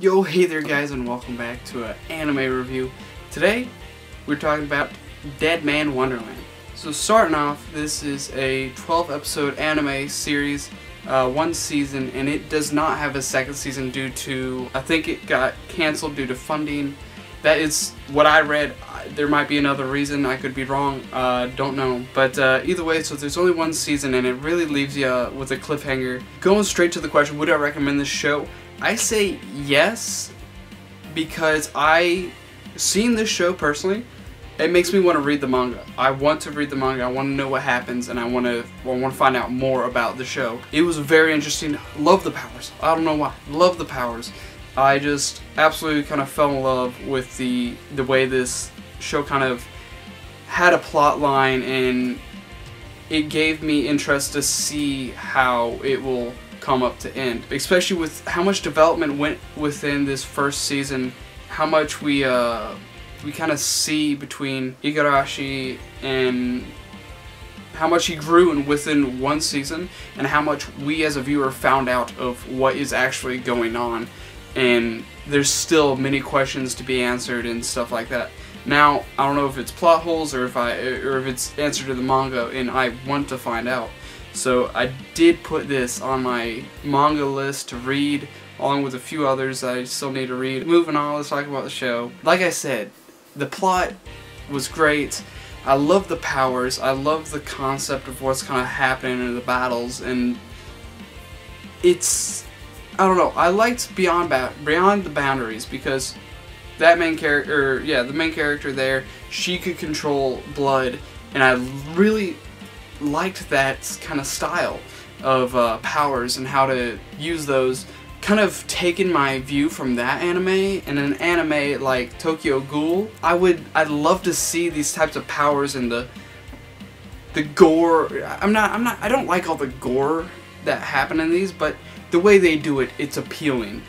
Yo, hey there guys, and welcome back to an anime review. Today, we're talking about Deadman Wonderland. So starting off, this is a 12-episode anime series, one season, and it does not have a second season due to, I think it got canceled due to funding. That is what I read. There might be another reason, I could be wrong, don't know. But either way, so there's only one season, and it really leaves you with a cliffhanger. Going straight to the question, would I recommend this show? I say yes, because I seen this show personally. It makes me want to read the manga. I want to read the manga. I want to know what happens, and I want to find out more about the show. It was very interesting. Love the powers. I don't know why. Love the powers. I just absolutely kind of fell in love with the way this show kind of had a plot line, and it gave me interest to see how it will come up to end, especially with how much development went within this first season, how much we kind of see between Igarashi and how much he grew within one season, and how much we as a viewer found out of what is actually going on. And there's still many questions to be answered and stuff like that. Now, I don't know if it's plot holes or if it's answered to the manga, and I want to find out. So I did put this on my manga list to read, along with a few others that I still need to read. Moving on, let's talk about the show. Like I said, the plot was great. I love the powers. I love the concept of what's kind of happening in the battles, and it's, I don't know, I liked Beyond the Boundaries, because that main character, the main character there, she could control blood, and I really liked that kind of style of powers and how to use those. Kind of taken my view from that anime, and an anime like Tokyo Ghoul, I'd love to see these types of powers and the gore. I don't like all the gore that happen in these, but the way they do it, it's appealing.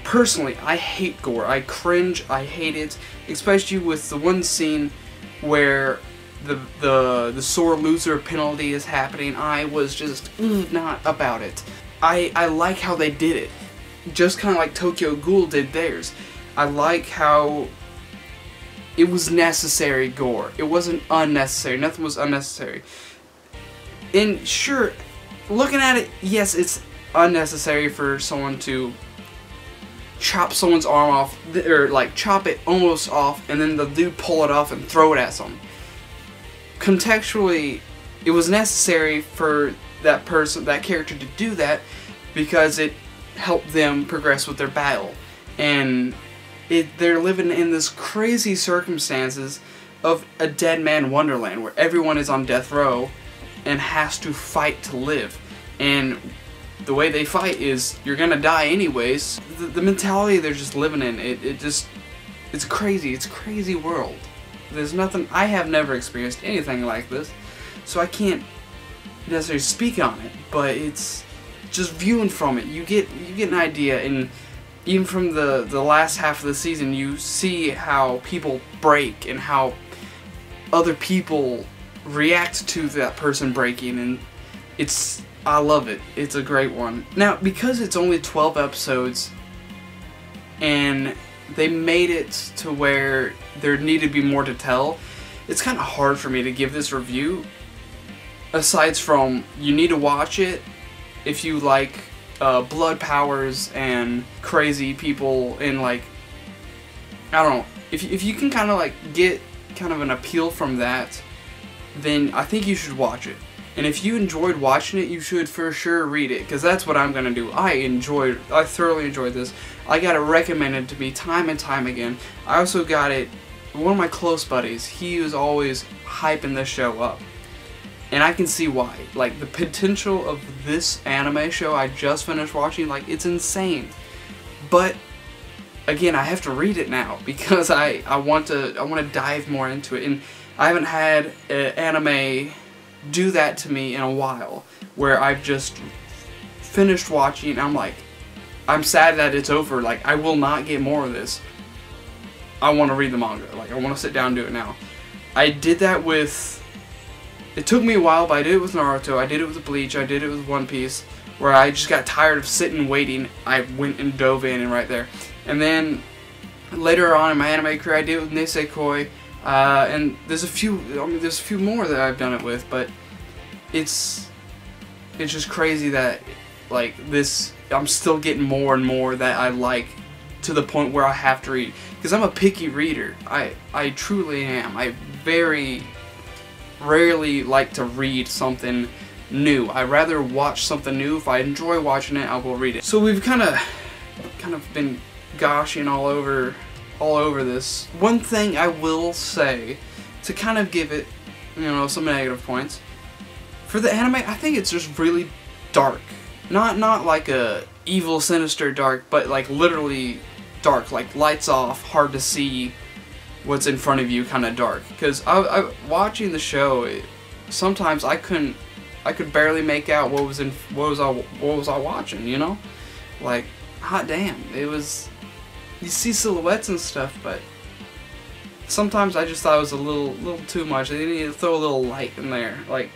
Personally, I hate gore. I cringe. I hate it, especially with the one scene where the sore loser penalty is happening. I was just not about it. I like how they did it, just kind of like Tokyo Ghoul did theirs. I like how it was necessary gore. It wasn't unnecessary. Nothing was unnecessary. And sure, looking at it, yes, it's unnecessary for someone to chop someone's arm off, or like chop it almost off, and then the dude pull it off and throw it at someone. Contextually, it was necessary for that character to do that, because it helped them progress with their battle. And they're living in this crazy circumstances of a Deadman Wonderland, where everyone is on death row and has to fight to live. And the way they fight is, you're gonna die anyways. The mentality they're just living in, it's crazy. It's a crazy world. There's nothing, I have never experienced anything like this, so I can't necessarily speak on it, but it's just viewing from it, you get an idea. And even from the last half of the season, you see how people break and how other people react to that person breaking, and I love it. It's a great one. Now, because it's only 12 episodes, and they made it to where there needed to be more to tell, it's kind of hard for me to give this review. Aside from, you need to watch it if you like blood powers and crazy people, and like, I don't know, if you can kind of like get kind of an appeal from that, then I think you should watch it. And if you enjoyed watching it, you should for sure read it, because that's what I'm gonna do. I thoroughly enjoyed this. I got it recommended to me time and time again. I also got it, one of my close buddies, he was always hyping this show up. And I can see why. Like, the potential of this anime show I just finished watching, like, it's insane. But again, I have to read it now, because I want to dive more into it. And I haven't had anime do that to me in a while, where I've just finished watching and I'm like, I'm sad that it's over. Like, I will not get more of this. I want to read the manga. Like, I want to sit down and do it now. I did that with, it took me a while, but I did it with Naruto, I did it with Bleach, I did it with One Piece, where I just got tired of sitting and waiting. I went and dove in, and right there. And then later on in my anime career, I did it with Nisekoi, and there's a few. I mean, there's a few more that I've done it with, but it's just crazy that like this. I'm still getting more and more that I like, to the point where I have to read, because I'm a picky reader. I truly am. I very rarely like to read something new. I rather watch something new. If I enjoy watching it, I will read it. So we've kind of been goshing all over this. One thing I will say, to kind of give it, you know, some negative points, for the anime, I think it's just really dark. Not like a evil, sinister dark, but like literally dark, like lights off, hard to see what's in front of you, kind of dark. Because I watching the show, sometimes I could barely make out what was I watching, you know? Like, hot damn, it was, you see silhouettes and stuff, but sometimes I just thought it was a little too much. They need to throw a little light in there. Like,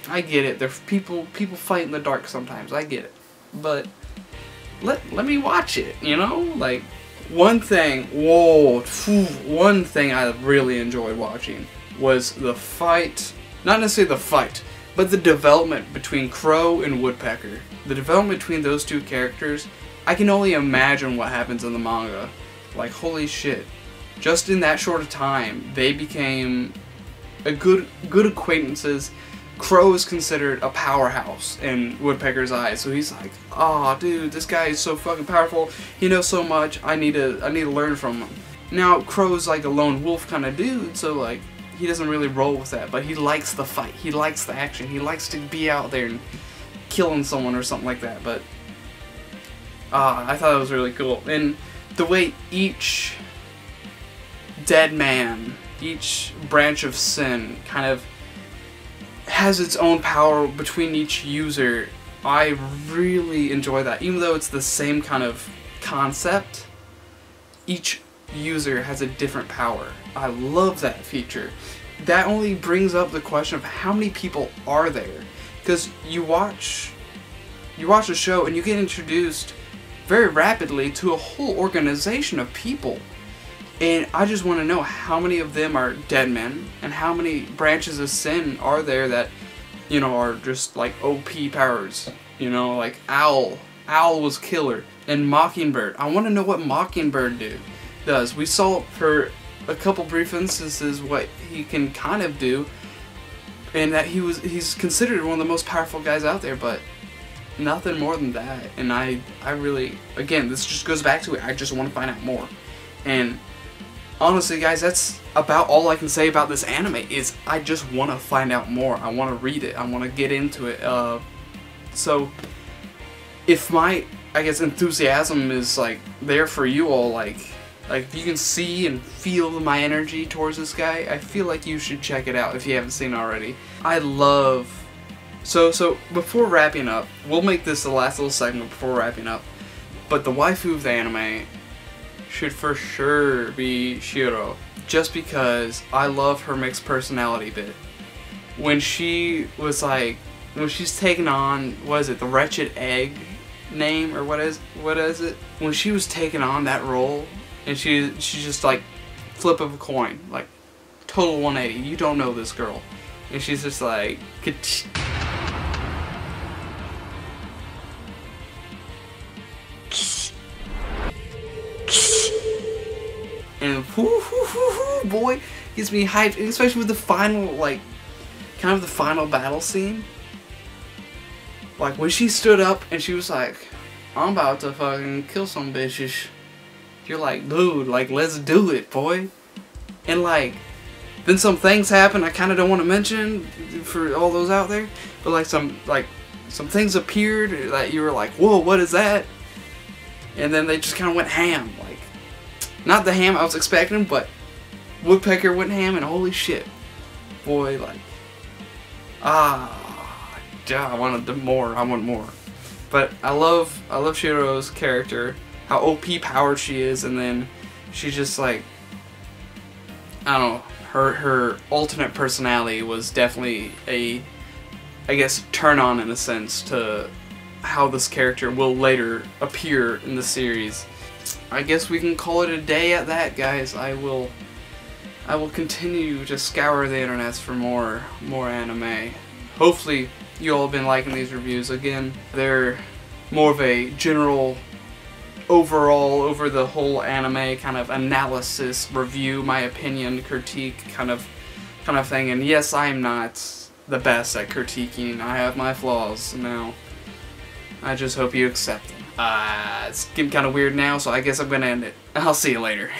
I get it. There's people fight in the dark sometimes. I get it, but let me watch it. You know, like one thing I really enjoyed watching was the fight. Not necessarily the fight, but the development between Crow and Woodpecker. The development between those two characters. I can only imagine what happens in the manga. Like, holy shit. Just in that short of time, they became a good acquaintances. Crow is considered a powerhouse in Woodpecker's eyes, so he's like, "Oh, dude, this guy is so fucking powerful. He knows so much. I need to learn from him." Now, Crow's like a lone wolf kind of dude, so like he doesn't really roll with that, but he likes the fight. He likes the action. He likes to be out there and killing someone or something like that. But I thought it was really cool, and the way each dead man, each branch of sin, kind of has its own power between each user. I really enjoy that. Even though it's the same kind of concept, each user has a different power. I love that feature. That only brings up the question of how many people are there, because you watch a show and you get introduced very rapidly to a whole organization of people. And I just want to know how many of them are dead men, and how many branches of sin are there that, you know, are just like OP powers. You know, like Owl. Owl was killer. And Mockingbird. I want to know what Mockingbird does. We saw for a couple brief instances what he can kind of do, and that he's considered one of the most powerful guys out there, but nothing more than that. And I really, again, this just goes back to it. I just want to find out more. And honestly, guys, that's about all I can say about this anime. Is I just want to find out more. I want to read it. I want to get into it. So if my, I guess, enthusiasm is like there for you all, like you can see and feel my energy towards this guy, I feel like you should check it out if you haven't seen it already. I love. So before wrapping up, we'll make this the last little segment before wrapping up. But the waifu of the anime should for sure be Shiro, just because I love her mixed personality bit. When she was like, when she's taking on, what is it, the Wretched Egg name, or what is it? When she was taking on that role, and she's just like, flip of a coin, like total 180. You don't know this girl, and she's just like, and boy, gets me hyped, especially with the final, like, kind of the final battle scene. Like, when she stood up and she was like, "I'm about to fucking kill some bitches." You're like, dude, like, let's do it, boy. And like, then some things happen I kind of don't want to mention for all those out there, but like some things appeared that you were like, whoa, what is that? And then they just kind of went ham, like, not the ham I was expecting, but Woodpecker went ham, and holy shit, boy, like, I wanted more. I want more. But I love Shiro's character, how OP powered she is, and then she's just like, I don't know, her alternate personality was definitely a, I guess, turn on in a sense to how this character will later appear in the series. I guess we can call it a day at that, guys. I will continue to scour the internets for more anime. Hopefully you all have been liking these reviews. Again, they're more of a general overall over the whole anime kind of analysis, review, my opinion, critique kind of thing. And yes, I am not the best at critiquing. I have my flaws. Now, I just hope you accept them. It's getting kind of weird now, so I guess I'm gonna end it. I'll see you later.